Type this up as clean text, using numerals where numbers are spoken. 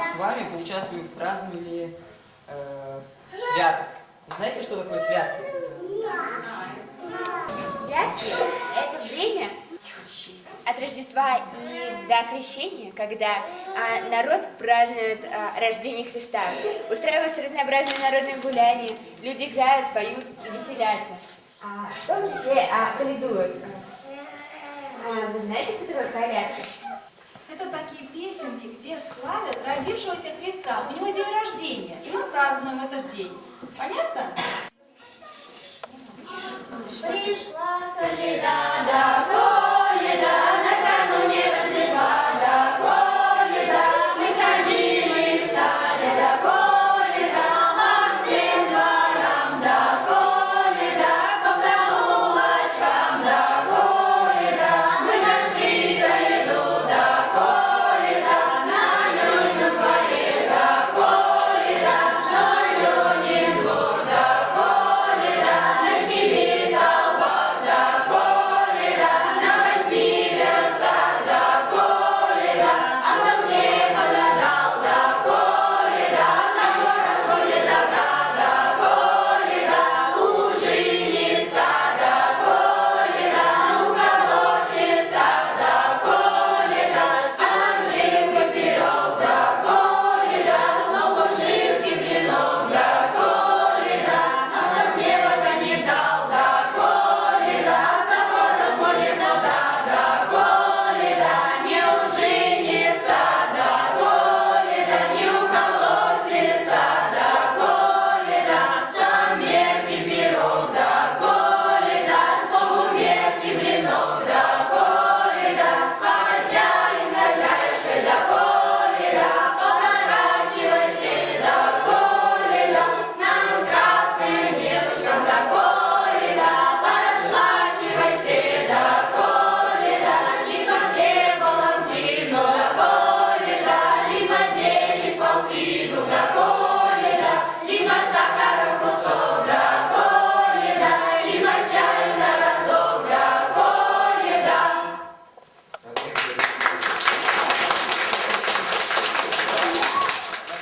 с вами поучаствую в праздновании святок. Вы знаете, что такое святки? Святки – это время от Рождества и до Крещения, когда народ празднует рождение Христа. Устраиваются разнообразные народные гуляния, люди играют, поют и веселятся. В том числе калядуют. Вы знаете, что такое колядка? Это такие песенки, где славят родившегося Христа. У него день рождения, и мы празднуем этот день. Понятно? Пришла коляда, да коляда, накануне Рождества, да коляда, мы ходили, стали, да коляда, по всем дворам, да коляда, по проулочкам, да коляда, мы нашли коляду, да коляда, на людям дворе, да коляда, что Ленин двор, да коляда, на себе столбах, да коляда, на 8 верстах, да коляда, а кто хлеба дал, да коляда, на город ходит добра, да коляда, лужиниста, да коляда, у колодеста, да коляда, саживка пирог, да коляда, соложивки блинов, да коляда, а кто хлеба не дал, да коляда, того разбудит вода, да коляда, не лужиниста, да коляда, не у колодеста, да коляда, самерки пирог, да коляда, с полумерки блинов, да коляда, хозяин с хозяюшкой, да коляда, поворачивайся, да коляда, с нами с красным девушкам, да коляда.